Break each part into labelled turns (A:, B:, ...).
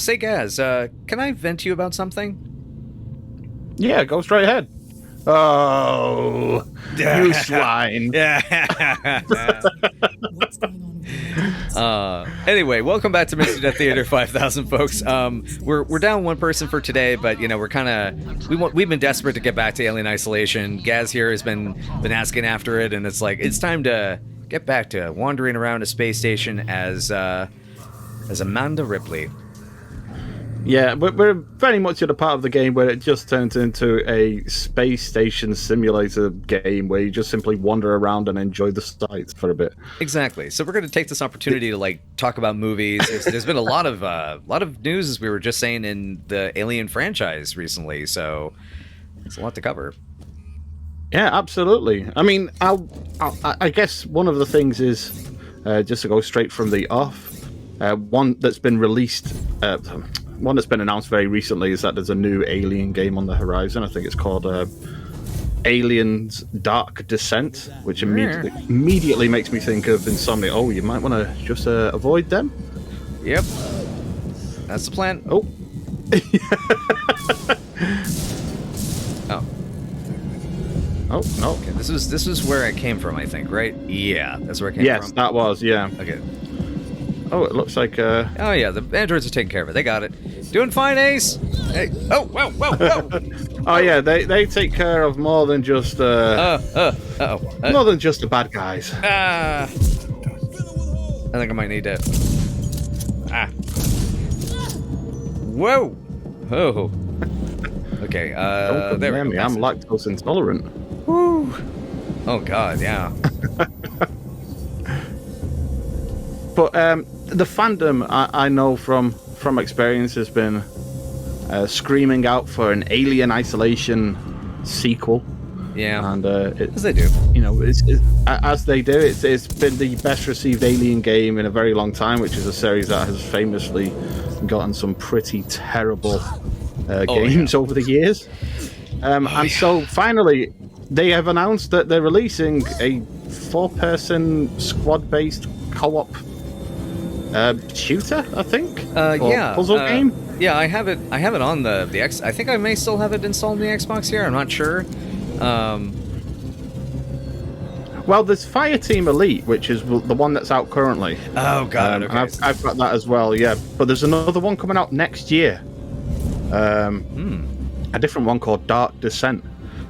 A: say, Gaz, can I vent to you about something?
B: Yeah, go straight ahead. Oh, you swine.
C: What's going on with you?
A: Anyway, welcome back to Mystery Death Theater 5000, folks. We're down one person for today, but you know we're kind of we've been desperate to get back to Alien Isolation. Gaz here has been asking after it, and it's like it's time to get back to wandering around a space station as Amanda Ripley.
B: Yeah, we're very much at a part of the game where it just turns into a space station simulator game where you just simply wander around and enjoy the sights for a bit.
A: Exactly. So we're going to take this opportunity to like talk about movies. There's been a lot of news, as we were just saying, in the Alien franchise recently. So it's a lot to cover.
B: Yeah, absolutely. I mean, I guess one of the things is just to go straight from the off. One that's been released. One that's been announced very recently is that there's a new Alien game on the horizon. I think it's called Aliens Dark Descent, which immediately makes me think of Insomnia. Oh, you might want to just avoid them.
A: Yep. That's the plan.
B: Oh.
A: Oh.
B: Oh, no.
A: Okay, this was where I came from, I think, right? Yeah, that's where I came from.
B: Yes, that was, yeah.
A: Okay.
B: Oh, it looks like...
A: Oh, yeah, the androids are taking care of it. They got it. Doing fine, Ace! Hey. Oh, whoa!
B: Oh, yeah, they take care of more than just... more than just the bad guys.
A: I think I might need to... Whoa! Oh. Okay,
B: Don't
A: there we
B: me,
A: go.
B: I'm lactose intolerant.
A: Woo! Oh, God, yeah.
B: But the fandom, I know from experience, has been screaming out for an Alien Isolation sequel.
A: Yeah,
B: and
A: as they do.
B: You know, as they do. It's been the best received Alien game in a very long time, which is a series that has famously gotten some pretty terrible games over the years. And so finally, they have announced that they're releasing a 4-person squad-based co-op shooter, I think. Puzzle game.
A: Yeah, I have it on the X. I think I may still have it installed on the Xbox here. I'm not sure.
B: Well, there's Fireteam Elite, which is the one that's out currently.
A: Oh god, okay.
B: And I've got that as well. Yeah, but there's another one coming out next year. A different one called Dark Descent.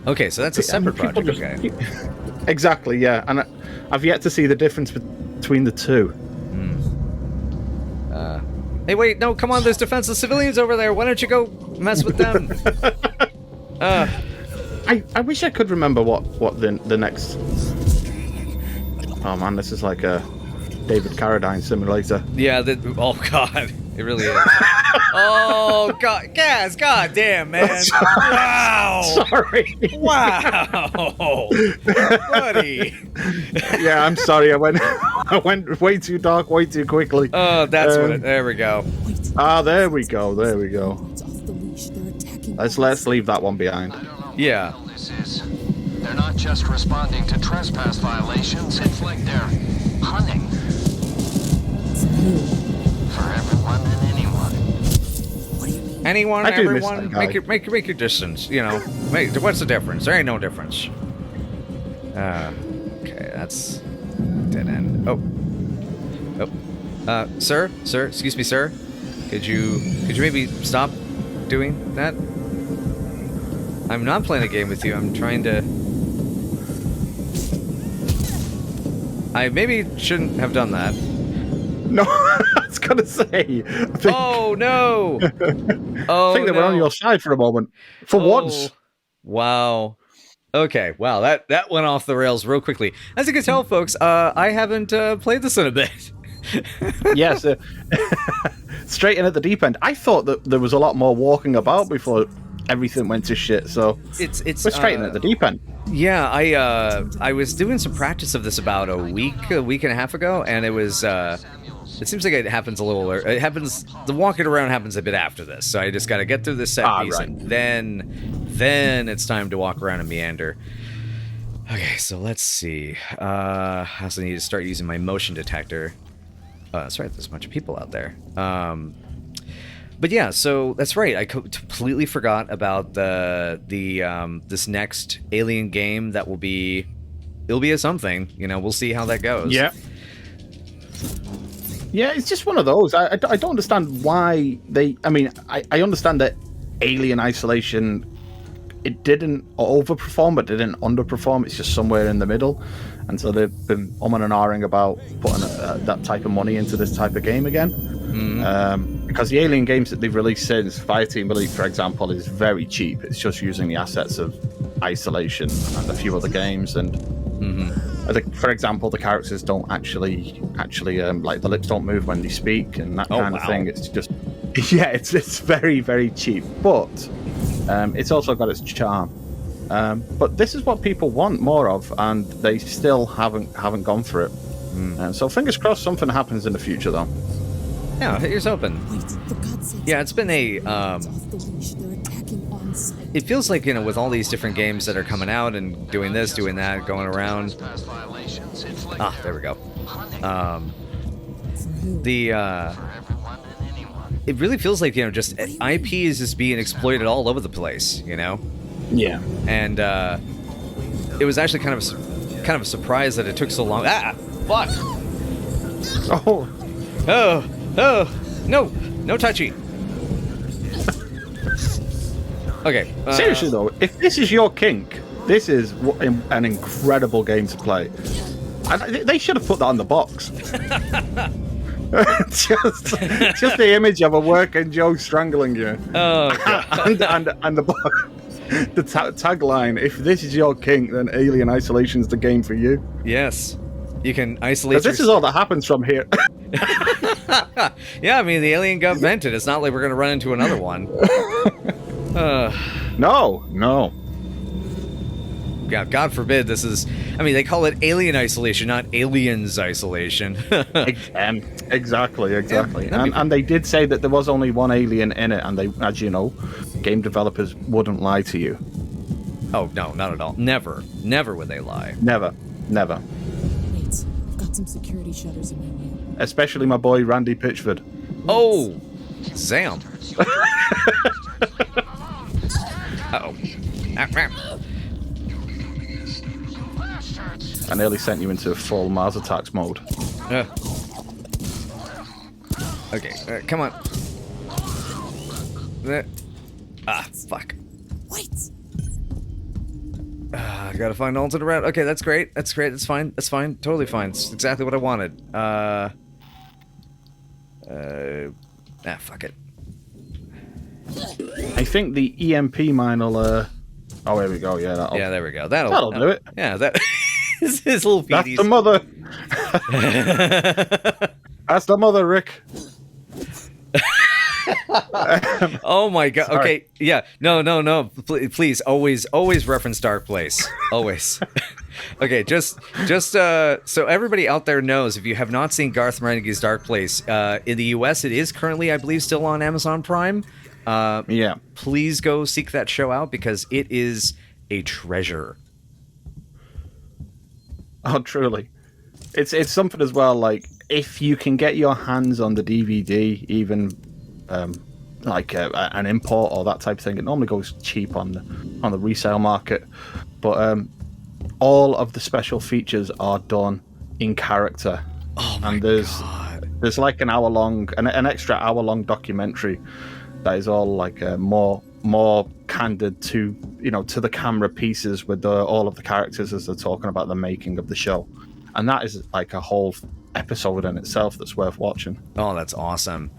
A: Okay, so that's a separate project. Okay.
B: Exactly. Yeah, and I've yet to see the difference between the two.
A: Hey, wait, no, come on, there's defenseless civilians over there. Why don't you go mess with them?
B: I wish I could remember what the next... Oh, man, this is like a David Carradine simulator.
A: Yeah, oh, God, it really is. Oh, God, Gaz, God damn, man. Wow.
B: Sorry.
A: Wow. Buddy.
B: Yeah, I'm sorry. I went way too dark, way too quickly.
A: Oh, that's what there we go.
B: There we go. Let's leave that one behind.
A: Yeah.
D: They're not just responding to trespass violations, it's like they're hunting. For everyone and anyone.
C: What do you mean?
A: Anyone,
B: I do miss
A: everyone,
B: that guy.
A: make your distance, you know. What's the difference? There ain't no difference. Okay, that's dead end. Sir, excuse me, sir. Could you maybe stop doing that? I'm not playing a game with you. I'm trying to... I maybe shouldn't have done that.
B: No, I was gonna say.
A: Oh no!
B: I think they were on your side for a moment. For once.
A: Wow. Okay. Wow. That went off the rails real quickly. As you can tell, folks, I haven't played this in a bit.
B: Yes. Straight in at the deep end. I thought that there was a lot more walking about before everything went to shit. So we're straight in at the deep end.
A: Yeah, I was doing some practice of this about a week and a half ago, and it was. It seems like it happens a little. It happens. The walking around happens a bit after this, so I just got to get through this set piece,
B: right.
A: and then it's time to walk around and meander. Okay, so let's see. I also need to start using my motion detector. Oh, that's right. There's a bunch of people out there. But yeah, so that's right. I completely forgot about the this next Alien game that will be. It'll be a something. You know, we'll see how that goes.
B: Yeah. Yeah, it's just one of those. I don't understand why they. I mean, I understand that Alien Isolation, it didn't overperform, but didn't underperform. It's just somewhere in the middle, and so they've been umming and ahhing about putting that type of money into this type of game again. Because the Alien games that they've released since, Fireteam Elite, for example, is very cheap. It's just using the assets of Isolation and a few other games, and for example, the characters don't actually like the lips don't move when they speak and that kind of thing. It's just it's very, very cheap, but it's also got its charm. But this is what people want more of, and they still haven't gone for it. So fingers crossed something happens in the future, though.
A: Yeah, here's hoping.
C: Wait, for God's sake.
A: Yeah, it's been a.
C: Off the leash. They're attacking on site.
A: It feels like, you know, with all these different games that are coming out and doing this, doing that, going around. There we go.
C: For who?
A: It really feels like, you know, just IP is just being exploited all over the place, you know.
B: Yeah.
A: And it was actually kind of a surprise that it took so long. Fuck. No touchy. Okay.
B: Seriously though, if this is your kink, this is an incredible game to play. They should have put that on the box. just the image of a working Joe strangling you.
A: Oh, God.
B: and the tagline: "If this is your kink, then Alien Isolation's the game for you."
A: Yes. You can isolate.
B: This is all that happens from here.
A: Yeah, I mean, the alien got vented. It's not like we're going to run into another one.
B: No.
A: Yeah, God forbid this is... I mean, they call it Alien Isolation, not Aliens Isolation.
B: Exactly.
A: Yeah,
B: And they did say that there was only one alien in it, and they, as you know, game developers wouldn't lie to you.
A: Oh, no, not at all. Never would they lie.
B: Never.
C: Wait, I've got some security shutters in my way.
B: Especially my boy Randy Pitchford.
A: Oh, Zam. Uh-oh.
B: I nearly sent you into full Mars Attacks mode.
A: Okay, come on. Fuck.
C: Wait!
A: I gotta find alternate route. Okay, that's great. That's fine. Totally fine. It's exactly what I wanted. Fuck it.
B: I think the EMP mine will, oh, here we go. Yeah,
A: there we go. That'll
B: do it.
A: Yeah, that... his little feeties.
B: That's the mother. That's the mother, Rick.
A: Oh my God.
B: Sorry.
A: Okay. Yeah. No. Please, always reference Dark Place. Always. Okay. Just so everybody out there knows, if you have not seen Garth Marenghi's Dark Place, in the US, it is currently, I believe, still on Amazon Prime.
B: Yeah.
A: Please go seek that show out because it is a treasure.
B: Oh, truly. It's something as well, like, if you can get your hands on the DVD, even like an import or that type of thing, it normally goes cheap on the resale market. But all of the special features are done in character.
A: Oh my
B: and
A: God.
B: There's like an extra hour-long documentary that is all like more candid to the camera pieces with all of the characters as they're talking about the making of the show, and that is like a whole episode in itself that's worth watching.
A: Oh, that's awesome.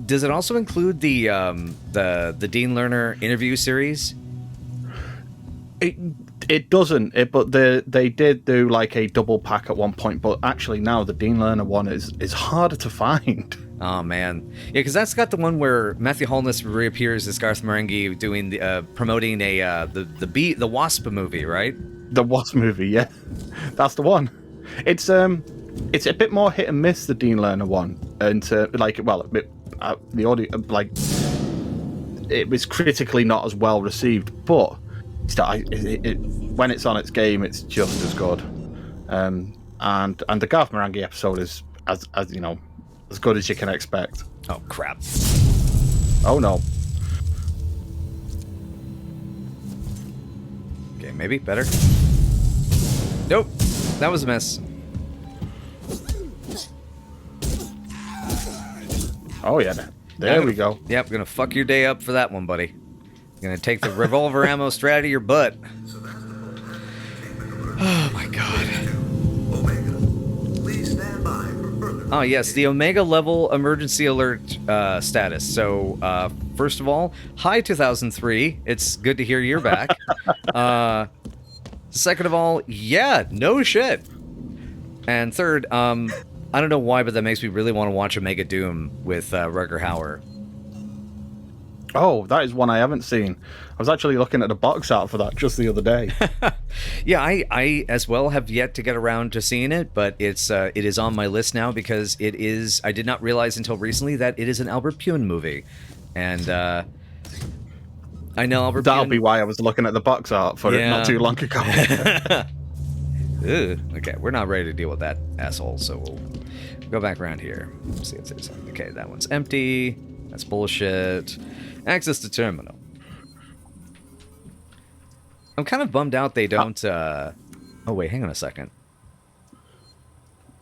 A: Does it also include the Dean Lerner interview series?
B: It doesn't, but they did do like a double pack at one point, but actually now the Dean Lerner one is harder to find.
A: Oh man, yeah, because that's got the one where Matthew Holness reappears as Garth Marenghi doing promoting the Wasp movie, right?
B: The Wasp movie, yeah, that's the one. It's a bit more hit and miss, the Dean Lerner one, and the audio, like, it was critically not as well received, but when it's on its game, it's just as good. And the Garth Marenghi episode is as you know, as good as you can expect.
A: Oh crap.
B: Oh no.
A: Okay, maybe better. Nope, that was a miss.
B: Oh yeah, there we go.
A: Yep, gonna fuck your day up for that one, buddy. Gonna take the revolver ammo straight out of your butt. Oh my god. Oh yes, the Omega level emergency alert status. So first of all, hi 2003. It's good to hear you're back. Second of all, yeah, no shit. And third, I don't know why, but that makes me really want to watch Omega Doom with Rutger Hauer.
B: Oh, that is one I haven't seen. I was actually looking at the box art for that just the other day.
A: Yeah, I as well have yet to get around to seeing it, but it is on my list now because it is. I did not realize until recently that it is an Albert Pyun movie, and I know Albert.
B: That'll
A: Pyun...
B: be why I was looking at the box art for it not too long ago.
A: Ugh, okay, we're not ready to deal with that asshole, so we'll go back around here. Let's see if there's something. Okay, that one's empty. That's bullshit. Access to terminal. I'm kind of bummed out they don't, Oh, wait, hang on a second.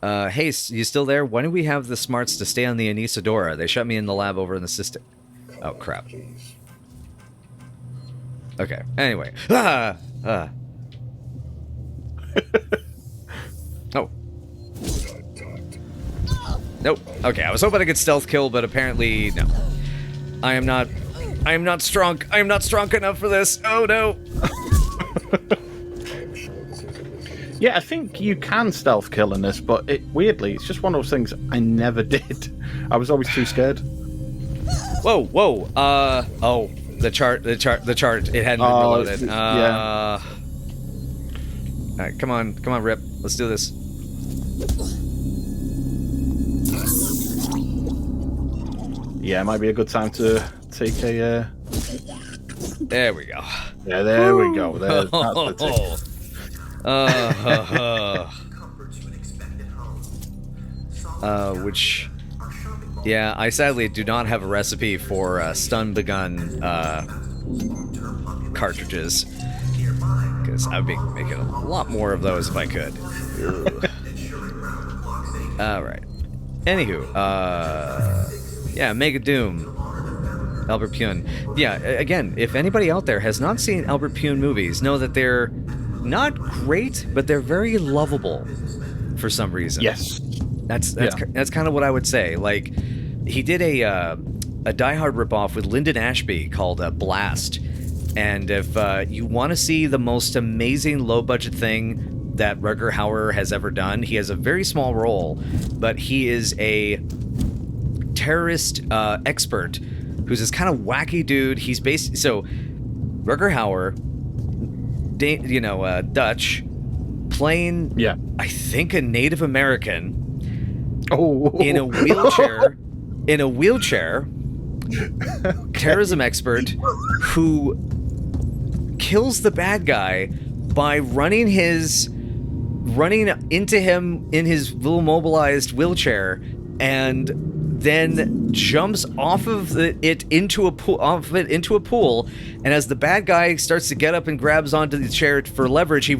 A: Hey, you still there? Why don't we have the smarts to stay on the Anisadora? They shut me in the lab over in the system. Oh, crap. Okay, anyway. Oh. Nope. Okay, I was hoping I could stealth kill, but apparently, no. I am not strong. I am not strong enough for this. Oh, no.
B: Yeah, I think you can stealth kill in this, but weirdly, it's just one of those things I never did. I was always too scared.
A: Whoa. Oh, the chart. It hadn't been reloaded.
B: Yeah.
A: All right, come on, Rip. Let's do this.
B: Yeah, it might be a good time to take a...
A: There we go.
B: Yeah, there we go. That's the tick.
A: Which... Yeah, I sadly do not have a recipe for stun begun cartridges. Because I'd be making a lot more of those if I could. Alright. Anywho, yeah, Mega Doom. Albert Pyun. Yeah, again, if anybody out there has not seen Albert Pyun movies, know that they're not great, but they're very lovable for some reason.
B: Yes.
A: That's kind of what I would say. Like, he did a Die Hard ripoff with Lyndon Ashby called Blast. And if you want to see the most amazing low-budget thing that Rutger Hauer has ever done, he has a very small role, but he is a terrorist expert who's this kind of wacky dude. He's based... So, Rutger Hauer, Dutch, playing,
B: yeah,
A: I think, a Native American...
B: Oh,
A: in a wheelchair, okay. Terrorism expert who kills the bad guy by running into him in his little mobilized wheelchair, and then jumps off of it into a pool. And as the bad guy starts to get up and grabs onto the chair for leverage, he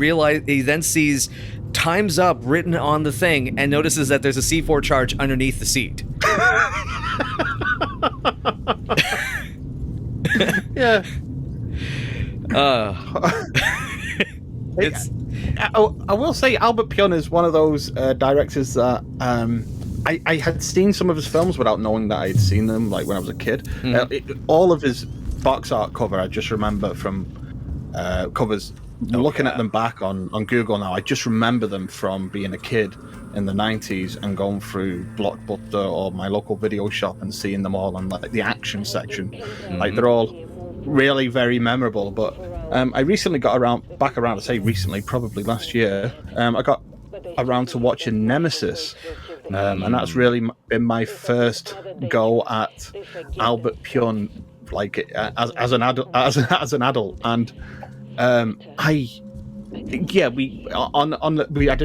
A: then sees "Time's Up" written on the thing and notices that there's a C4 charge underneath the seat.
B: Yeah. I will say Albert Pyun is one of those directors that I had seen some of his films without knowing that I had seen them, like when I was a kid. All of his box art cover, I just remember from covers. Looking at them back on Google now, I just remember them from being a kid in the 90s and going through Blockbuster or my local video shop and seeing them all on like the action section. Like they're all really very memorable. But I recently got back around, I say recently, probably last year, I got around to watching Nemesis. And that's really been my first go at Albert Pyun, like as an adult. And I did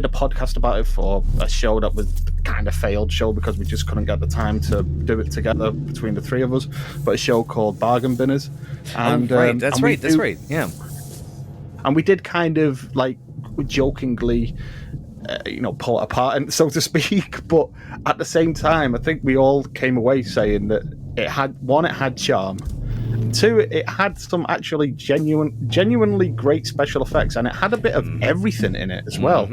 B: a podcast about it for a show that was kind of failed show because we just couldn't get the time to do it together between the three of us. But a show called Bargain Binners. And,
A: right, that's right. Yeah.
B: And we did kind of like jokingly, pull it apart, and so to speak. But at the same time, I think we all came away saying that it had charm. Two, it had some actually genuinely great special effects, and it had a bit of everything in it as well.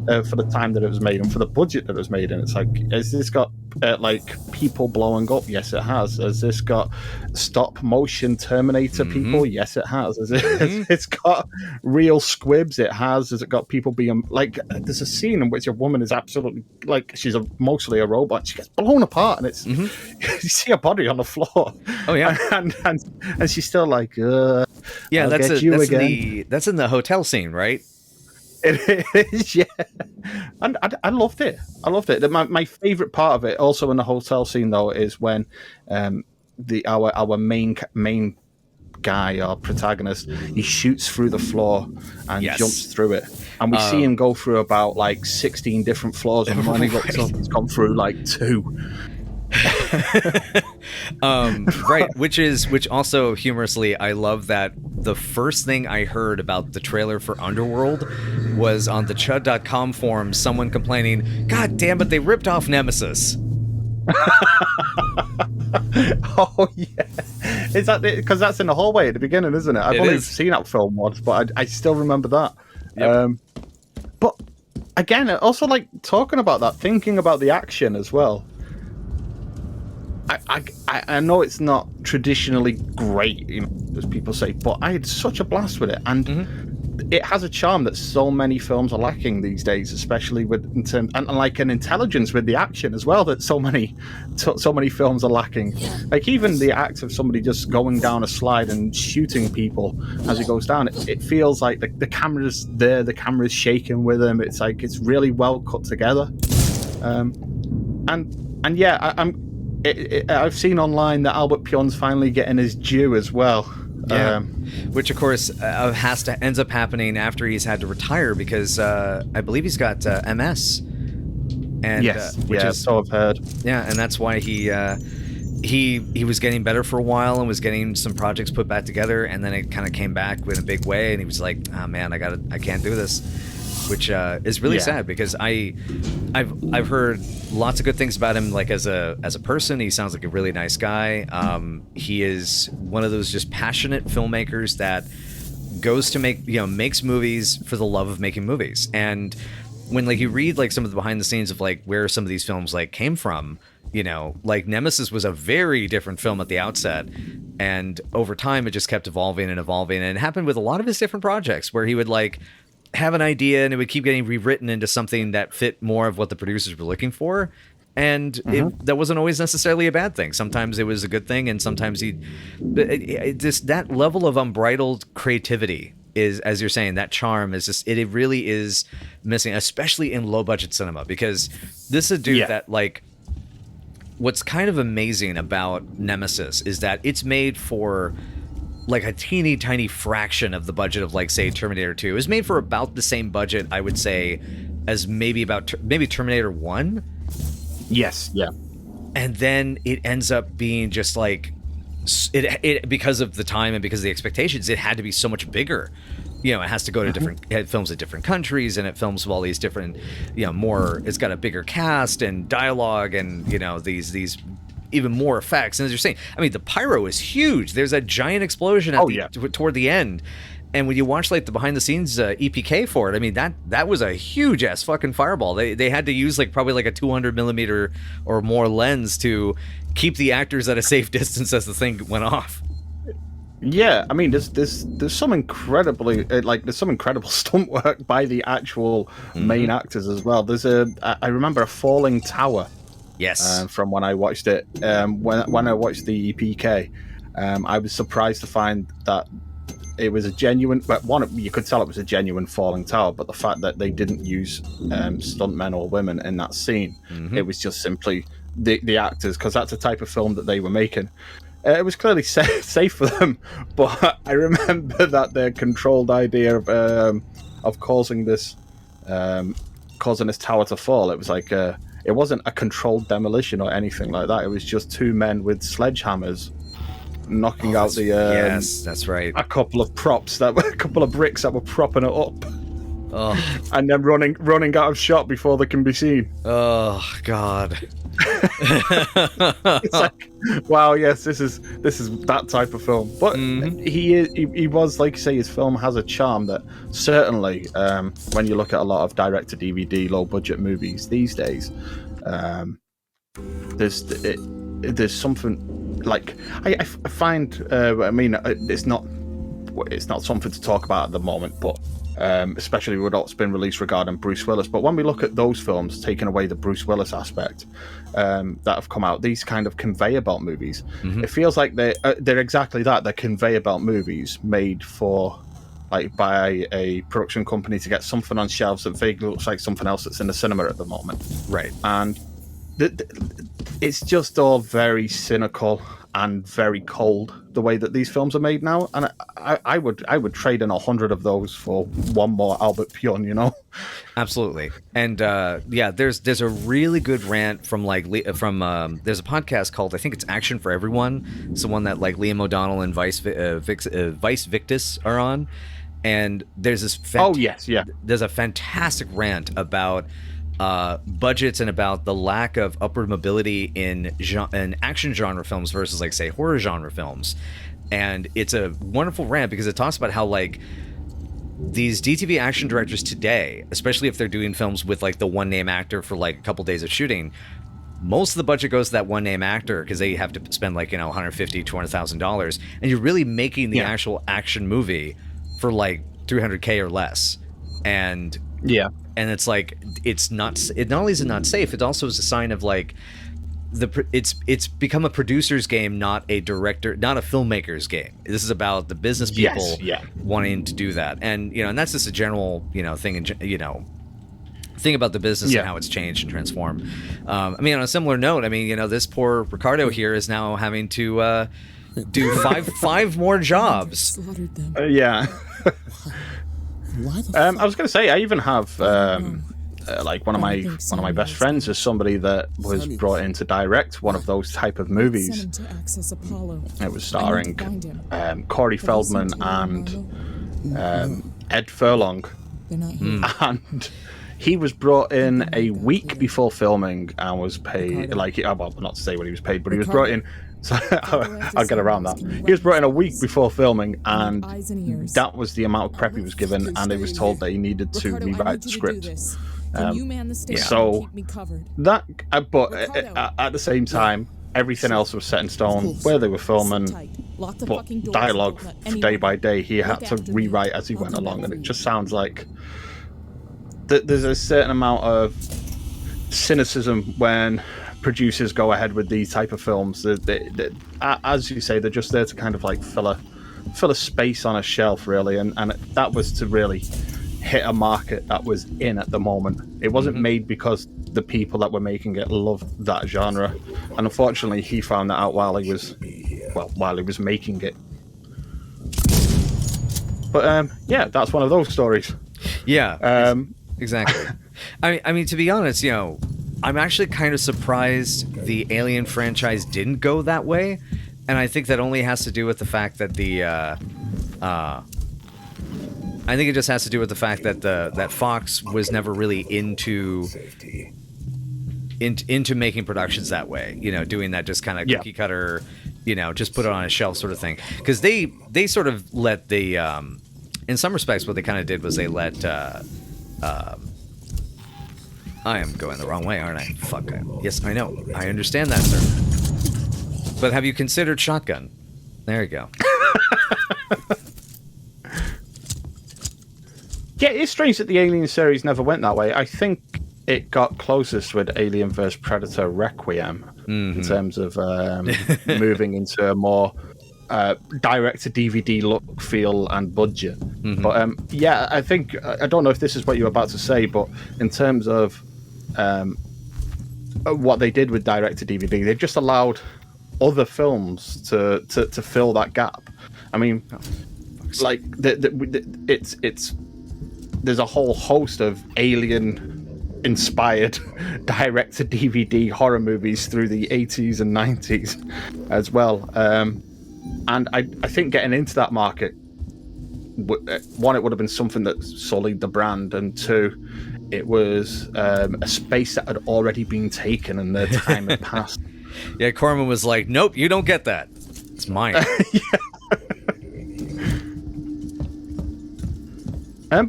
B: For the time that it was made and for the budget that it was made in. It's like, has this got people blowing up? Yes, it has. Has this got stop motion Terminator people? Yes, it has. Has it's got real squibs? It has. Has it got people being like? There's a scene in which a woman is absolutely like she's mostly a robot. She gets blown apart, and it's you see her body on the floor.
A: Oh yeah,
B: and she's still like,
A: yeah, that's in the hotel scene, right?
B: It is, yeah, and I loved it. My favorite part of it, also in the hotel scene, though, is when our main guy, our protagonist, he shoots through the floor and jumps through it, and we see him go through about like 16 different floors, and when he looks up, he's gone through like 2.
A: Right, which also humorously, I love that the first thing I heard about the trailer for Underworld was on the chud.com forum, someone complaining, God damn it, they ripped off Nemesis.
B: Oh yeah, is that because that's in the hallway at the beginning, isn't it? I've only seen that film once, but I still remember that. Yep. But again, also like talking about that, thinking about the action as well. I know it's not traditionally great, as people say, but I had such a blast with it, and it has a charm that so many films are lacking these days, especially in terms and like an intelligence with the action as well that so many films are lacking. Like even the act of somebody just going down a slide and shooting people as he goes down, it feels like the camera's there, the camera's shaking with him. It's like it's really well cut together, and yeah, I've seen online that Albert Pyun's finally getting his due as well.
A: Yeah. Which, of course, ends up happening after he's had to retire because I believe he's got MS. And,
B: yes, so I've heard.
A: Yeah, and that's why he was getting better for a while and was getting some projects put back together, and then it kind of came back in a big way, and he was like, "Oh man, I can't do this." Which is really sad because I've heard lots of good things about him. Like as a person, he sounds like a really nice guy. He is one of those just passionate filmmakers that goes to makes movies for the love of making movies. And when like you read like some of the behind the scenes of like where some of these films like came from, like Nemesis was a very different film at the outset, and over time it just kept evolving, and it happened with a lot of his different projects where he would like have an idea and it would keep getting rewritten into something that fit more of what the producers were looking for, and that wasn't always necessarily a bad thing. Sometimes it was a good thing, and sometimes that level of unbridled creativity is, as you're saying, that charm is just it really is missing, especially in low budget cinema, because this is a dude that like what's kind of amazing about Nemesis is that it's made for like a teeny tiny fraction of the budget of like say Terminator 2. It was made for about the same budget, I would say, as maybe Terminator 1.
B: Yes, yeah.
A: And then it ends up being just like it because of the time and because of the expectations, it had to be so much bigger. It has to go to it films at different countries, and it films with all these different, more. It's got a bigger cast and dialogue, and these even more effects. And as you're saying, I mean, the pyro is huge. There's a giant explosion toward the end. And when you watch like the behind the scenes EPK for it, I mean, that was a huge ass fucking fireball. They had to use like probably like a 200 millimeter or more lens to keep the actors at a safe distance as the thing went off.
B: Yeah, I mean, there's some there's some incredible stunt work by the actual main actors as well. I remember a falling tower.
A: Yes.
B: From when I watched it, when I watched the EPK, I was surprised to find that it was a genuine. But you could tell it was a genuine falling tower. But the fact that they didn't use stuntmen or women in that scene, it was just simply the actors, because that's the type of film that they were making. It was clearly safe for them, but I remember that their controlled idea of causing this tower to fall. It was like it wasn't a controlled demolition or anything like that. It was just two men with sledgehammers knocking out the
A: yes, that's right.
B: a couple of props a couple of bricks that were propping it up.
A: Oh,
B: And then running out of shot before they can be seen.
A: oh God.
B: It's like, wow, yes, this is that type of film. But he was, like you say, his film has a charm that certainly, when you look at a lot of direct-to-DVD, low-budget movies these days, there's something like I find. I mean, it's not something to talk about at the moment, but. Especially with what's been released regarding Bruce Willis. But when we look at those films, taking away the Bruce Willis aspect that have come out, these kind of conveyor belt movies, it feels like they're exactly that. They're conveyor belt movies made for, like, by a production company to get something on shelves that vaguely looks like something else that's in the cinema at the moment.
A: Right.
B: And it's just all very cynical and very cold, the way that these films are made now, and I would trade in 100 of those for one more Albert Pyun, you know.
A: Absolutely. And there's a really good rant from there's a podcast called, I think it's Action for Everyone. It's the one that like Liam O'Donnell and Vice Victus are on, and there's this there's a fantastic rant about budgets and about the lack of upward mobility in action genre films versus, like, say, horror genre films. And it's a wonderful rant because it talks about how, like, these DTV action directors today, especially if they're doing films with, like, the one name actor for like a couple days of shooting, most of the budget goes to that one name actor because they have to spend, like, $150,000, $200,000, and you're really making the actual action movie for like $300K or less. And it's like, it not only is it not safe, it also is a sign of, like, it's become a producer's game, not a director, not a filmmaker's game. This is about the business people wanting to do that, and and that's just a general thing, thing about the business and how it's changed and transformed. I mean, on a similar note, I mean, this poor Ricardo here is now having to do five more jobs.
C: Slaughtered them. Why the
B: I was going to say, I even have like one of my best friends is somebody that was brought in to direct one of those type of movies.
C: Sent him to access Apollo.
B: It was starring
C: I need to find him.
B: Corey
C: But he
B: Feldman
C: seemed to
B: and
C: Apollo.
B: Ed Furlong,
C: They're not here.
B: and he was brought in a week before filming and was paid, like, well, not to say what he was paid, but he was brought in. So I'll get around that. He was brought in a week before filming, and that was the amount of prep he was given, and he was told that he needed to rewrite the script. So that, but at the same time, everything else was set in stone where they were filming, but dialogue day by day he had to rewrite as he went along, and it just sounds like there's a certain amount of cynicism when producers go ahead with these type of films. As you say, they're just there to kind of like fill a space on a shelf, really, and that was to really hit a market that was in at the moment. It wasn't made because the people that were making it loved that genre, and unfortunately he found that out while he was making it. But that's one of those stories.
A: Exactly. I mean, to be honest, I'm actually kind of surprised the Alien franchise didn't go that way, and I think that only has to do with the fact that I think it just has to do with the fact that that Fox was never really into making productions that way, doing that just kind of cookie cutter, just put it on a shelf sort of thing. Because they sort of let the in some respects what they kind of did was they let I am going the wrong way, aren't I? Fuck. Yes, I know. I understand that, sir. But have you considered Shotgun? There you go.
B: Yeah, it's strange that the Alien series never went that way. I think it got closest with Alien vs. Predator Requiem in terms of moving into a more direct-to-DVD look, feel, and budget. But I think, I don't know if this is what you were about to say, but in terms of what they did with direct-to-DVD, they just allowed other films to fill that gap. I mean, like, it's there's a whole host of Alien inspired direct-to-DVD horror movies through the 80s and 90s as well. And I think getting into that market, one, it would have been something that sullied the brand, and two, it was a space that had already been taken and the time had passed.
A: Yeah, Corman was like, nope, you don't get that. It's mine.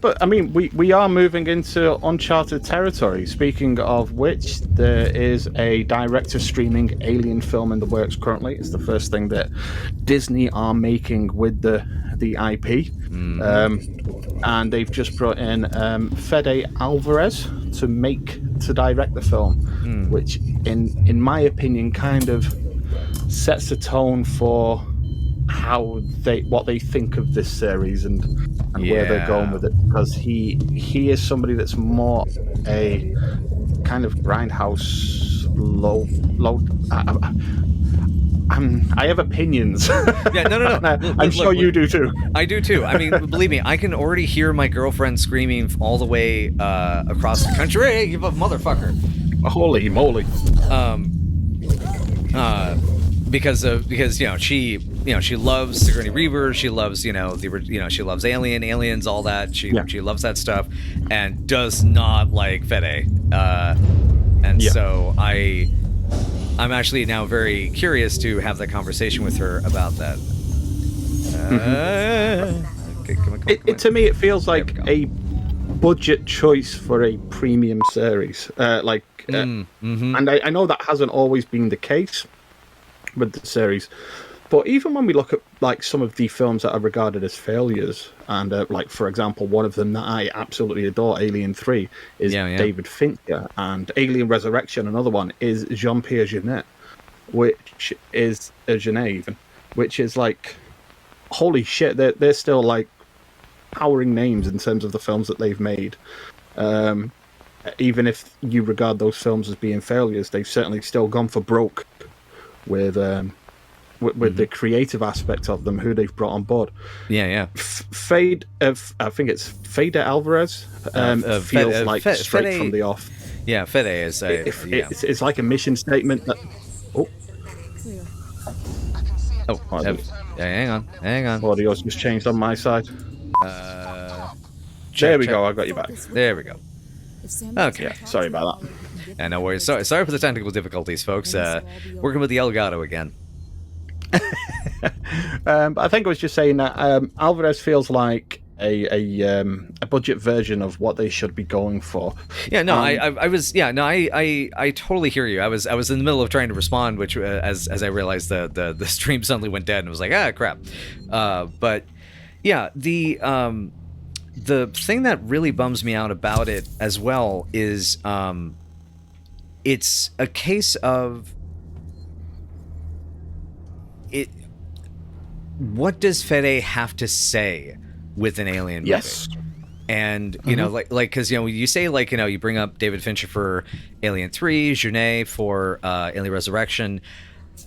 B: But I mean, we are moving into uncharted territory. Speaking of which, there is a direct-to-streaming Alien film in the works currently. It's the first thing that Disney are making with the IP, and they've just brought in Fede Alvarez to direct the film, which, in my opinion, kind of sets the tone for what they think of this series and where they're going with it, because he is somebody that's more a kind of grindhouse low. I have opinions.
A: Yeah, no.
B: I'm sure you do too.
A: I do too. I mean, believe me, I can already hear my girlfriend screaming all the way across the country. Hey, you motherfucker!
B: Holy moly!
A: Because she loves Sigourney Weaver, she loves she loves Aliens, all that. She loves that stuff, and does not like Fede. So I'm actually now very curious to have that conversation with her about that. Okay, come on.
B: To me, it feels like a budget choice for a premium series. And I know that hasn't always been the case with the series, but even when we look at like some of the films that are regarded as failures, and like for example, one of them that I absolutely adore, Alien 3, is David Fincher, and Alien Resurrection, another one, is Jean-Pierre Jeunet, which is like, holy shit, they're still like powering names in terms of the films that they've made. Even if you regard those films as being failures, they've certainly still gone for broke with the creative aspect of them, who they've brought on board. I think it's Fede Alvarez. Feels like straight Fede, from the off.
A: Yeah, Fede is.
B: It's like a mission statement. That,
A: hang on.
B: Audio's just changed on my side. There we go. I got you back.
A: There we go. Okay.
B: Yeah, sorry about that.
A: And no worries. Sorry for the technical difficulties, folks. Working with the Elgato again.
B: But I think I was just saying that Alvarez feels like a budget version of what they should be going for.
A: Yeah, no, I totally hear you. I was in the middle of trying to respond, which as I realized the stream suddenly went dead and was like, crap. But yeah, the thing that really bums me out about it as well is it's a case of it. What does Fede have to say with an Alien movie?
B: Yes.
A: And you know, like because you say you bring up David Fincher for Alien 3, Jeunet for Alien Resurrection.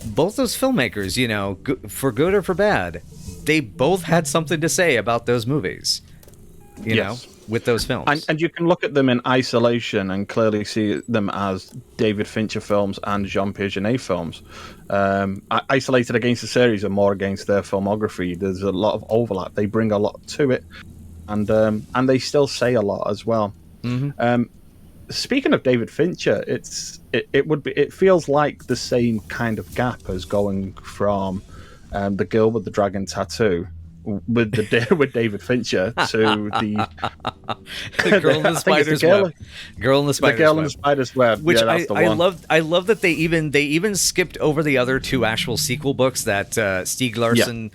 A: Both those filmmakers, for good or for bad, they both had something to say about those movies. You know, with those films.
B: And you can look at them in isolation and clearly see them as David Fincher films and Jean-Pierre Jeunet films. Isolated against the series and more against their filmography, there's a lot of overlap. They bring a lot to it, and they still say a lot as well. Speaking of David Fincher, it feels like the same kind of gap as going from The Girl with the Dragon Tattoo with David Fincher to the
A: Girl in the Spider's Web. Girl in the
B: Spider's Web.
A: Which
B: that's the one.
A: I love that they even skipped over the other two actual sequel books that Stieg Larsson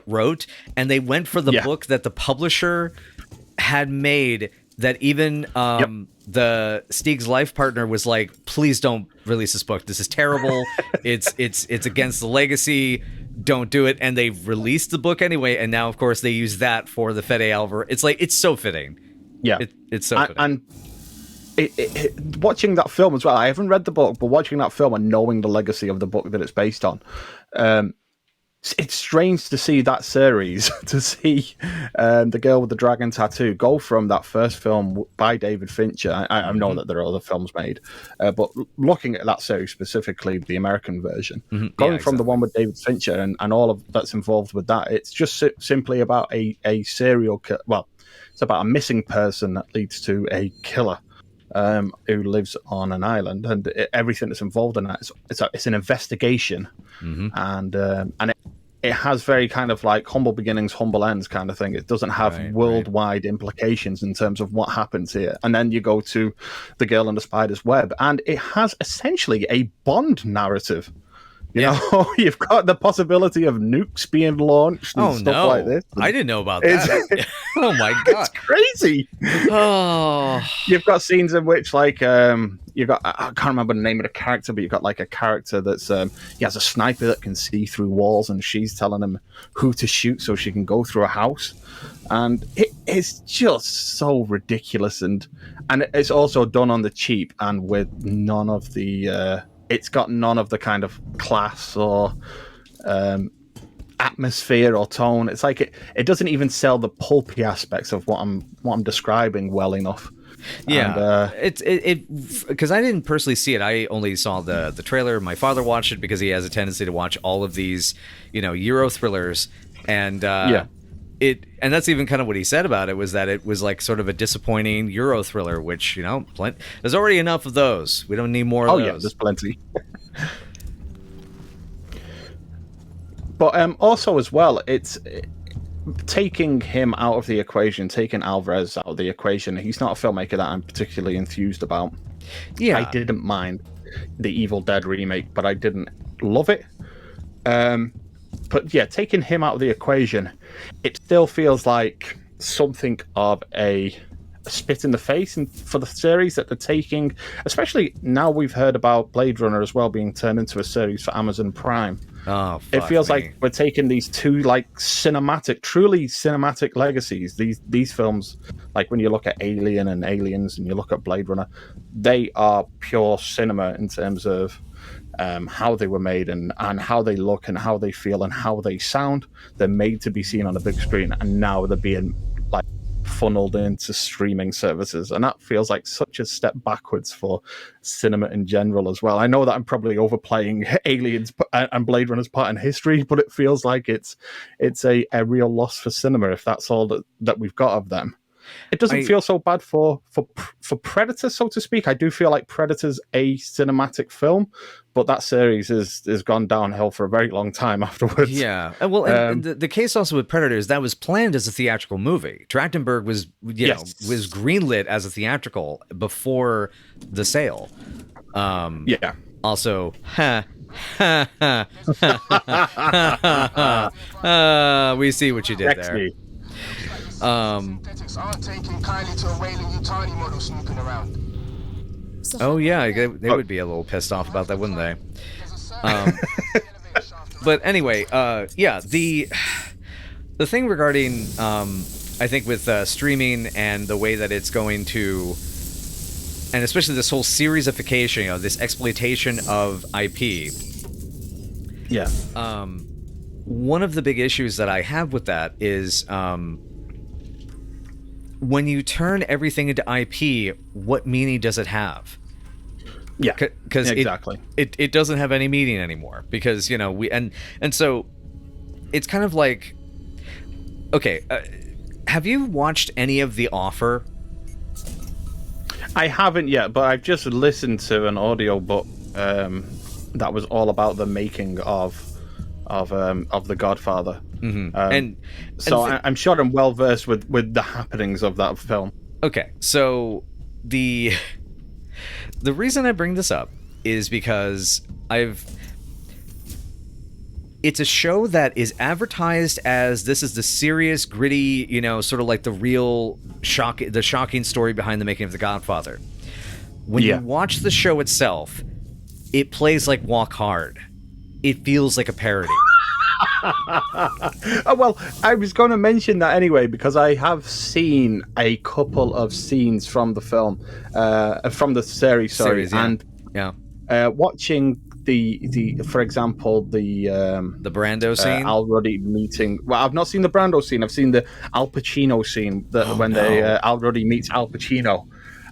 A: wrote, and they went for the book that the publisher had made. That even the Stieg's life partner was like, please don't release this book. This is terrible. it's against the legacy. Don't do it. And they released the book anyway. And now, of course, they use that for the Fede Alvarez. It's like, it's so fitting.
B: Yeah.
A: It's so fitting.
B: And watching that film as well, I haven't read the book, but watching that film and knowing the legacy of the book that it's based on, it's strange to see that series, to see The Girl with the Dragon Tattoo go from that first film by David Fincher. I know that there are other films made, but looking at that series specifically, the American version, going from the one with David Fincher and all of that's involved with that, it's just simply about a serial killer. Well, it's about a missing person that leads to a killer who lives on an island, and everything that's involved in that. It's an investigation, and it has very kind of like humble beginnings, humble ends kind of thing. It doesn't have worldwide implications in terms of what happens here. And then you go to The Girl in the Spider's Web, and it has essentially a Bond narrative. You know, you've got the possibility of nukes being launched and stuff like this.
A: I didn't know about that. Oh my god,
B: it's crazy.
A: Oh,
B: you've got scenes in which, like, you've got, I can't remember the name of the character, but you've got like a character that's he has a sniper that can see through walls, and she's telling him who to shoot so she can go through a house, and it's just so ridiculous, and it's also done on the cheap and with none of the. It's got none of the kind of class or atmosphere or tone. It's like it doesn't even sell the pulpy aspects of what I'm describing well enough.
A: Yeah, and, it because I didn't personally see it. I only saw the trailer. My father watched it because he has a tendency to watch all of these, Euro thrillers, and and that's even kind of what he said about it, was that it was like sort of a disappointing Euro thriller, which, there's already enough of those. We don't need more of those. Oh, yeah,
B: there's plenty. But also as well, it's taking him out of the equation, taking Alvarez out of the equation. He's not a filmmaker that I'm particularly enthused about.
A: Yeah.
B: I didn't mind the Evil Dead remake, but I didn't love it. But yeah, taking him out of the equation, it still feels like something of a spit in the face for the series that they're taking, especially now we've heard about Blade Runner as well being turned into a series for Amazon Prime.
A: Oh,
B: it feels like we're taking these two like truly cinematic legacies. These films, like when you look at Alien and Aliens and you look at Blade Runner, they are pure cinema in terms of how they were made and how they look and how they feel and how they sound. They're made to be seen on a big screen, and now they're being like funneled into streaming services, and that feels like such a step backwards for cinema in general as well. I know that I'm probably overplaying Aliens and Blade Runner's part in history, but it feels like it's a real loss for cinema if that's all that we've got of them. It doesn't feel so bad for Predator, so to speak. I do feel like Predator's a cinematic film, but that series has gone downhill for a very long time afterwards.
A: Yeah. Well, and the case also with Predator is that was planned as a theatrical movie. Trachtenberg was, was greenlit as a theatrical before the sale.
B: Yeah.
A: Also, we see what you did there. Oh yeah, they would be a little pissed off about that, wouldn't they? But anyway, the thing regarding I think with streaming and the way that it's going to, and especially this whole seriesification, this exploitation of IP.
B: Yeah.
A: One of the big issues that I have with that is when you turn everything into IP, what meaning does it have?
B: Yeah,
A: because
B: exactly.
A: It doesn't have any meaning anymore, because we and so it's kind of like, okay, have you watched any of The Offer?
B: I haven't yet, but I've just listened to an audio book that was all about the making of The Godfather.
A: Mm-hmm.
B: I'm sure I'm well versed with the happenings of that film.
A: Okay, so the reason I bring this up is because it's a show that is advertised as this is the serious, gritty, sort of like the real the shocking story behind the making of The Godfather. When you watch the show itself, it plays like Walk Hard. It feels like a parody.
B: Oh, well, I was going to mention that anyway, because I have seen a couple of scenes from the film, from the series,
A: and
B: watching for example, the
A: Brando scene.
B: Al Ruddy meeting. Well, I've not seen the Brando scene. I've seen the Al Pacino scene Al Ruddy meets Al Pacino,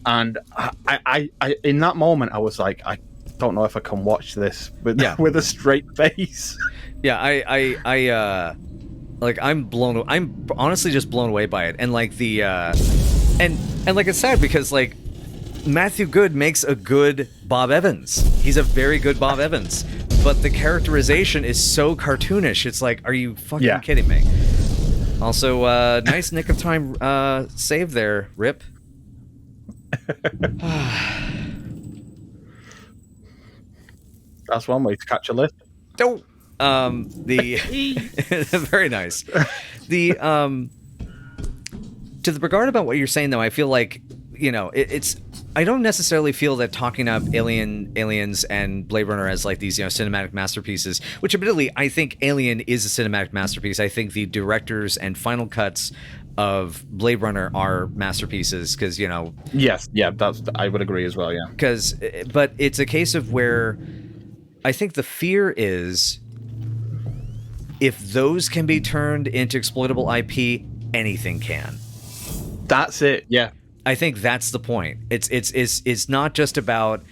B: and I in that moment I was like, I don't know if I can watch this with a straight face.
A: Yeah, I I'm honestly just blown away by it, and like the and like it's sad because like Matthew Good makes a good Bob Evans. He's a very good Bob Evans, but the characterization is so cartoonish. It's like, are you fucking kidding me? Also, nice nick of time save there, Rip.
B: That's one way to catch a lift.
A: Oh, very nice. To the regard about what you're saying, though, I feel like, you know, it's. I don't necessarily feel that talking up Aliens and Blade Runner as like these, you know, cinematic masterpieces, which admittedly I think Alien is a cinematic masterpiece. I think the directors and final cuts of Blade Runner are masterpieces because, you know.
B: Yes, yeah, I would agree as well, yeah.
A: But it's a case of where I think the fear is if those can be turned into exploitable IP, anything can.
B: That's it, yeah.
A: I think that's the point. It's not just about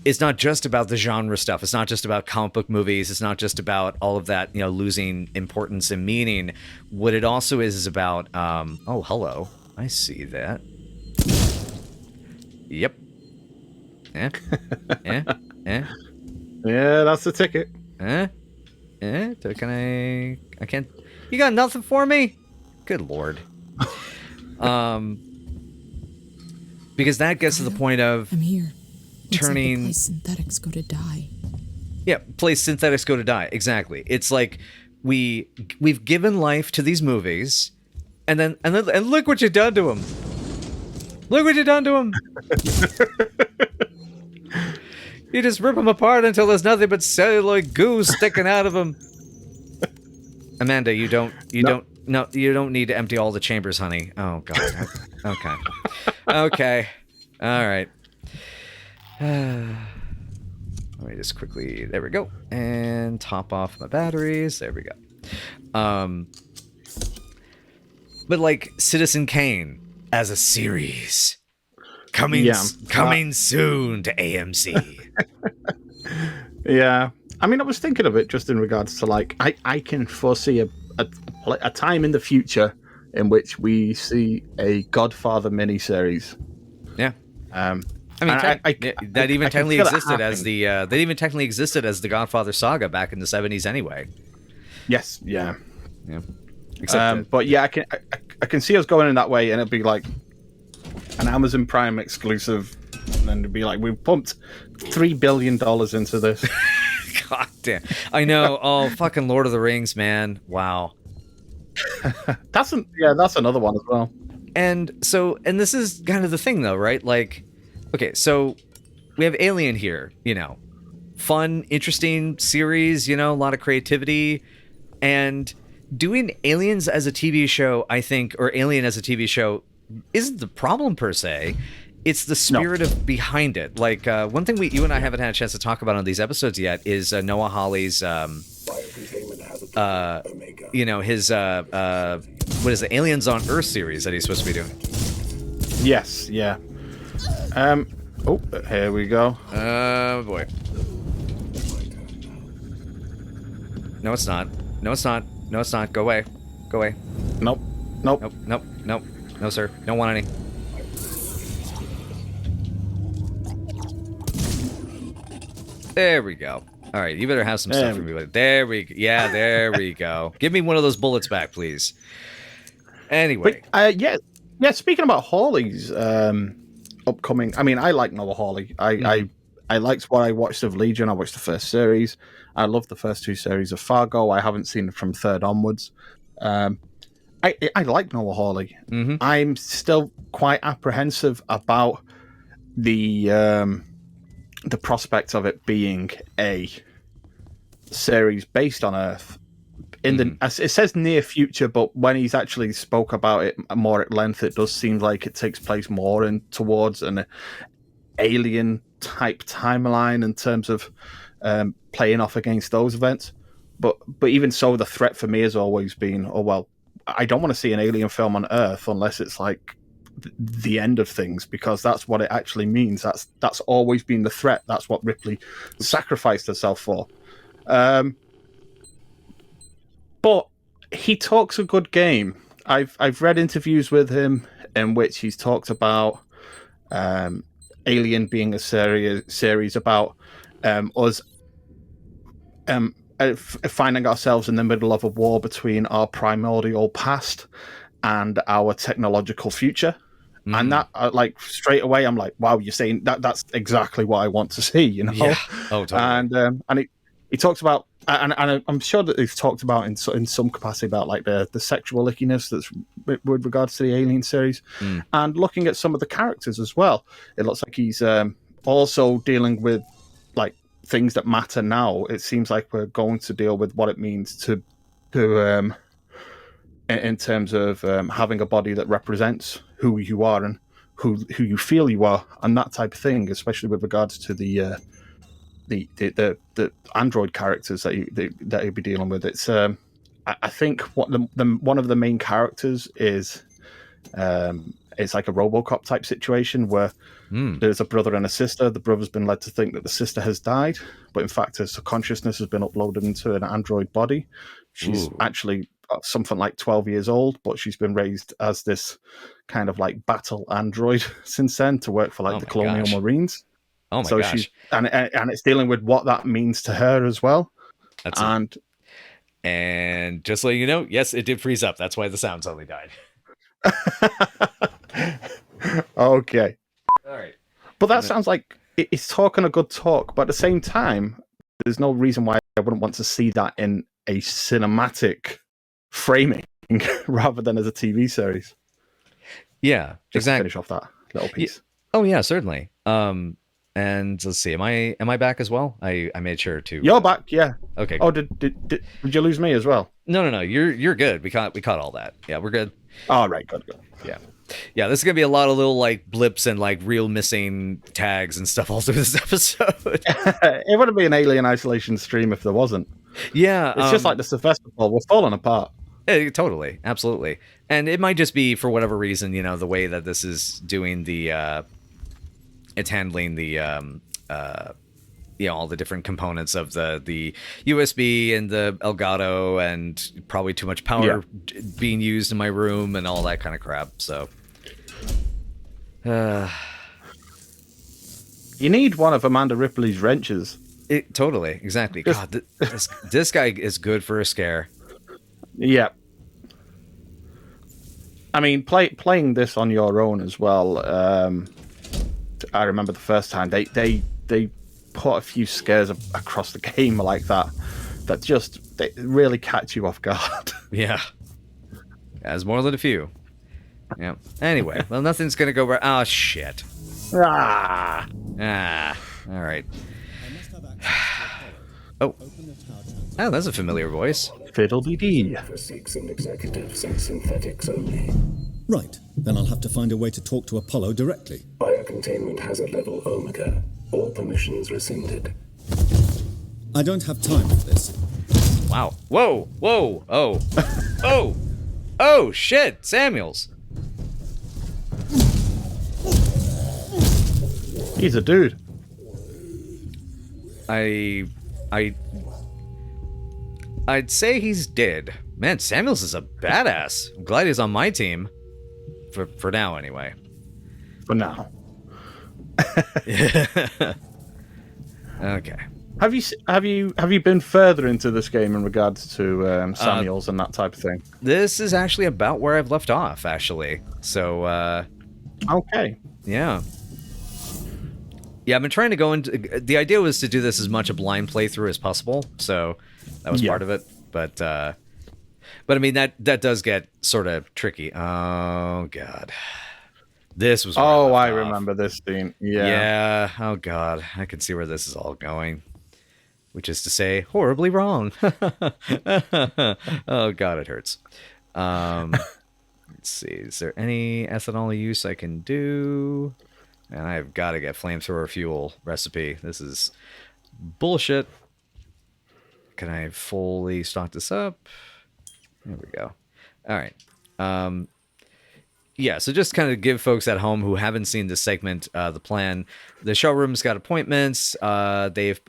A: the genre stuff. It's not just about comic book movies. It's not just about all of that, you know, losing importance and meaning. What it also is about. Oh, hello. I see that. Yep. Yeah.
B: Yeah, that's the ticket.
A: Can I can't. You got nothing for me? Good Lord. Because that gets to the point of
C: I'm here.
A: Turning.
C: It's like the place synthetics go to die.
A: Yeah, place synthetics go to die. Exactly. It's like we've given life to these movies, and look what you've done to them. Look what you've done to them. You just rip them apart until there's nothing but celluloid goo sticking out of them. Amanda, you don't need to empty all the chambers, honey. Oh God. Okay. Okay. All right. Let me just quickly. There we go. And top off my batteries. There we go. But like Citizen Kane as a series coming soon to AMC.
B: Yeah. I mean, I was thinking of it just in regards to like I can foresee a time in the future in which we see a Godfather miniseries.
A: Yeah. I mean, that even technically existed as the Godfather saga back in the 70s anyway.
B: Yes. Yeah.
A: Yeah.
B: But yeah, I can see us going in that way, and it'd be like an Amazon Prime exclusive, and it'd be like we pumped $3 billion into this.
A: God damn. I know. Oh, fucking Lord of the Rings, man. Wow.
B: That's another one as well.
A: And this is kind of the thing though, right? Like, okay, so we have Alien here, you know, fun, interesting series, you know, a lot of creativity, and doing Aliens as a TV show, I think, or Alien as a TV show isn't the problem per se. It's the spirit of behind it. Like one thing you and I haven't had a chance to talk about on these episodes yet is Noah Hawley's, you know, his what is it, Aliens on Earth series that he's supposed to be doing.
B: Yes, yeah. Oh, here we go.
A: Boy. No, it's not. No, it's not. No, it's not. Go away. Go away.
B: Nope.
A: Nope. Nope. Nope. No, sir. Don't want any. There we go. All right, you better have some stuff for me. There we go. Yeah, there we go. Give me one of those bullets back, please. Anyway.
B: But, yeah. Speaking about Hawley's upcoming, I mean, I like Noah Hawley. I liked what I watched of Legion. I watched the first series. I loved the first two series of Fargo. I haven't seen it from third onwards. I like Noah Hawley. Mm-hmm. I'm still quite apprehensive about the prospect of it being a series based on Earth. It says near future, but when he's actually spoke about it more at length, it does seem like it takes place more towards an alien type timeline in terms of playing off against those events. But even so, the threat for me has always been, oh well, I don't want to see an alien film on Earth unless it's like the end of things, because that's what it actually means. That's always been the threat. That's what Ripley sacrificed herself for. But he talks a good game. I've read interviews with him in which he's talked about Alien being a series about us finding ourselves in the middle of a war between our primordial past and our technological future. And that, like, straight away, I'm like, wow, you're saying that's exactly what I want to see, you know?
A: Yeah. Oh, totally.
B: And he talks about, and I'm sure that he's talked about in some capacity about like the sexual ickiness that's with regards to the Alien series, and looking at some of the characters as well. It looks like he's also dealing with like things that matter now. It seems like we're going to deal with what it means to in terms of having a body that represents who you are and who you feel you are, and that type of thing, especially with regards to the android characters that you'll be dealing with. It's I think what one of the main characters is it's like a RoboCop type situation where there's a brother and a sister. The brother's been led to think that the sister has died, but in fact her consciousness has been uploaded into an android body. She's actually something like 12 years old, but she's been raised as this kind of like battle android since then to work for like the Colonial Marines.
A: Oh my gosh.
B: She's, and it's dealing with what that means to her as well.
A: And just so you know, yes, it did freeze up. That's why the sound suddenly died.
B: Okay.
A: All right.
B: But that sounds like it's talking a good talk, but at the same time, there's no reason why I wouldn't want to see that in a cinematic framing rather than as a TV series.
A: Yeah,
B: just to finish off that little piece.
A: Oh yeah, certainly. And let's see, am I back as well? I made sure to.
B: You're back, yeah.
A: Okay.
B: Oh, did you lose me as well?
A: No. You're good. We caught all that. Yeah, we're good.
B: All right, good.
A: Yeah. This is gonna be a lot of little like blips and like real missing tags and stuff all through this episode.
B: It wouldn't be an Alien Isolation stream if there wasn't.
A: Yeah,
B: it's just like the Sevastapol. We're falling apart.
A: Totally, absolutely. And it might just be for whatever reason, you know, the way that this is doing the, it's handling the, you know, all the different components of the USB and the Elgato, and probably too much power being used in my room and all that kind of crap. So,
B: you need one of Amanda Ripley's wrenches.
A: Totally, exactly. God, this guy is good for a scare.
B: Yeah. I mean, playing this on your own as well. I remember the first time they put a few scares across the game like that just they really catch you off guard.
A: Yeah, there's more than a few. Yeah. Anyway, well, nothing's gonna go right. Oh shit. All right. Oh, that's a familiar voice.
B: Fiddle-dee-dee.
E: For Seeks and executives and synthetics only.
F: Right, then I'll have to find a way to talk to Apollo directly.
E: Biocontainment hazard level Omega. All permissions rescinded.
F: I don't have time for this.
A: Wow. Whoa. Oh. Oh, shit. Samuels.
B: He's a dude.
A: I'd say he's dead. Man, Samuels is a badass. I'm glad he's on my team. For now, anyway.
B: For now.
A: Okay.
B: Have you been further into this game in regards to Samuels and that type of thing?
A: This is actually about where I've left off, actually. So,
B: okay.
A: Yeah. Yeah, I've been trying to go into... The idea was to do this as much a blind playthrough as possible, so that was part of it. But I mean, that does get sort of tricky. Oh, God. This was...
B: I remember this scene. Yeah.
A: Yeah. Oh, God. I can see where this is all going. Which is to say, horribly wrong. Oh, God, it hurts. Let's see. Is there any ethanol use I can do? And I've got to get flamethrower fuel recipe. This is bullshit. Can I fully stock this up? There we go. All right. Yeah, so just kind of give folks at home who haven't seen this segment the plan. The showroom's got appointments. They've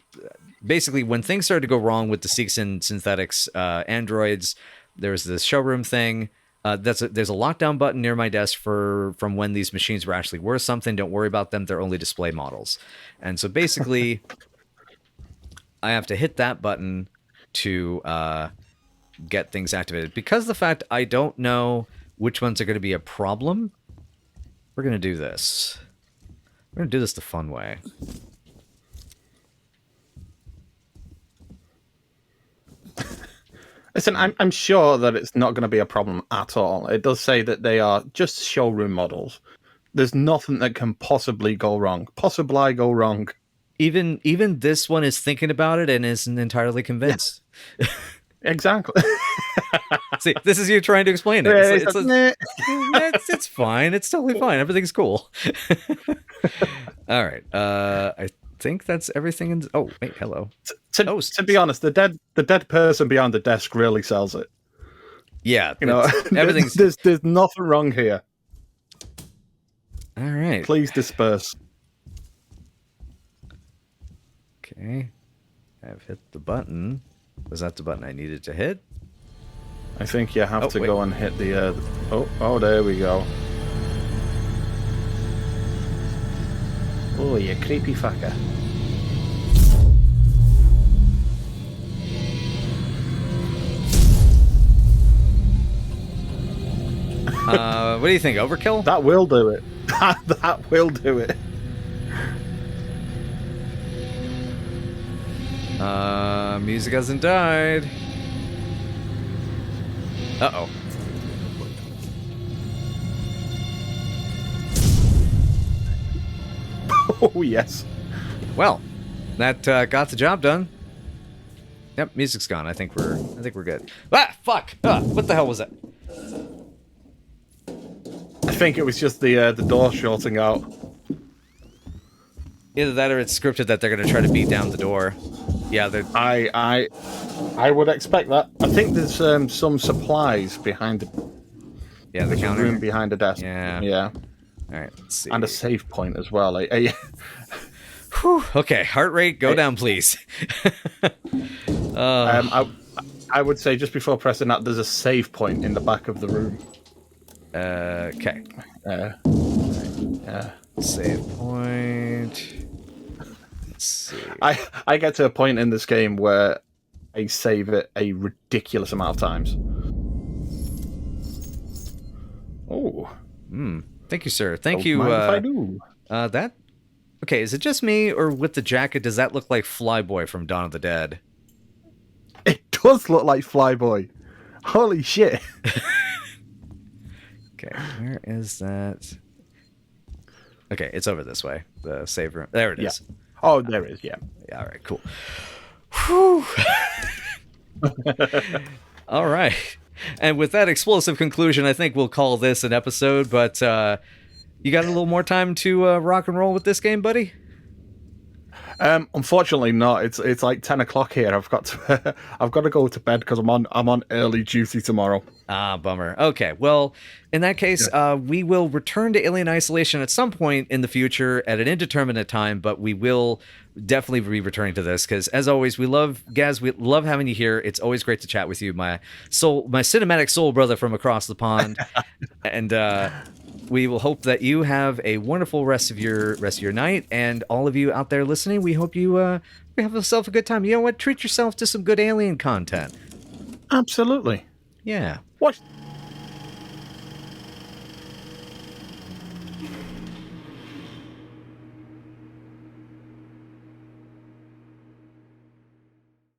A: basically, when things started to go wrong with the Seegson Synthetics androids, there's this showroom thing. There's a lockdown button near my desk from when these machines were actually worth something. Don't worry about them. They're only display models. And so basically, I have to hit that button to get things activated. Because of the fact I don't know which ones are going to be a problem, we're going to do this. We're going to do this the fun way.
B: Listen, I'm sure that it's not going to be a problem at all. It does say that they are just showroom models. There's nothing that can possibly go wrong. Possibly go wrong.
A: Even this one is thinking about it and isn't entirely convinced.
B: Yeah. Exactly.
A: See, this is you trying to explain it. It's fine. It's totally fine. Everything's cool. All right. I think that's everything. Oh, wait. Hello.
B: To be honest, the dead person behind the desk really sells it.
A: Yeah.
B: You know,
A: everything's.
B: There's nothing wrong here.
A: All right.
B: Please disperse.
A: Okay. I've hit the button. Was that the button I needed to hit?
B: I think you have to go and hit the... Oh, there we go. Oh, you creepy fucker.
A: What do you think? Overkill?
B: That will do it. That will do it.
A: Music hasn't died. Uh-oh.
B: Oh, yes.
A: Well, that got the job done. Yep, music's gone. I think we're good. Ah, fuck! What the hell was that?
B: I think it was just the door shorting out.
A: Either that or it's scripted that they're going to try to beat down the door. Yeah, they're...
B: I would expect that. I think there's some supplies behind the
A: counter
B: room behind the desk.
A: Yeah. All right, let's see.
B: And a save point as well.
A: Whew, okay, heart rate, go down, please.
B: I would say just before pressing that, there's a save point in the back of the room.
A: Okay. Save point. Let's see.
B: I get to a point in this game where I save it a ridiculous amount of times. Oh.
A: Thank you, sir. Thank you.
B: Mind if I do?
A: That. Okay, is it just me, or with the jacket, does that look like Flyboy from Dawn of the Dead?
B: It does look like Flyboy. Holy shit.
A: Okay, where is that? Okay, it's over this way. The save room. There it is.
B: Yeah. Oh, there it is, yeah.
A: All right, cool. Whew. All right. And with that explosive conclusion, I think we'll call this an episode, but you got a little more time to rock and roll with this game, buddy?
B: Unfortunately not. It's like 10 o'clock here. I've got to go to bed because I'm on early duty tomorrow.
A: Ah, bummer. Okay, well, in that case, we will return to Alien Isolation at some point in the future at an indeterminate time, but we will definitely be returning to this because, as always, we love having you here. It's always great to chat with you, my cinematic soul brother from across the pond, and we will hope that you have a wonderful rest of your night, and all of you out there listening, we hope you have yourself a good time. You know what? Treat yourself to some good Alien content.
B: Absolutely.
A: Yeah.
B: What?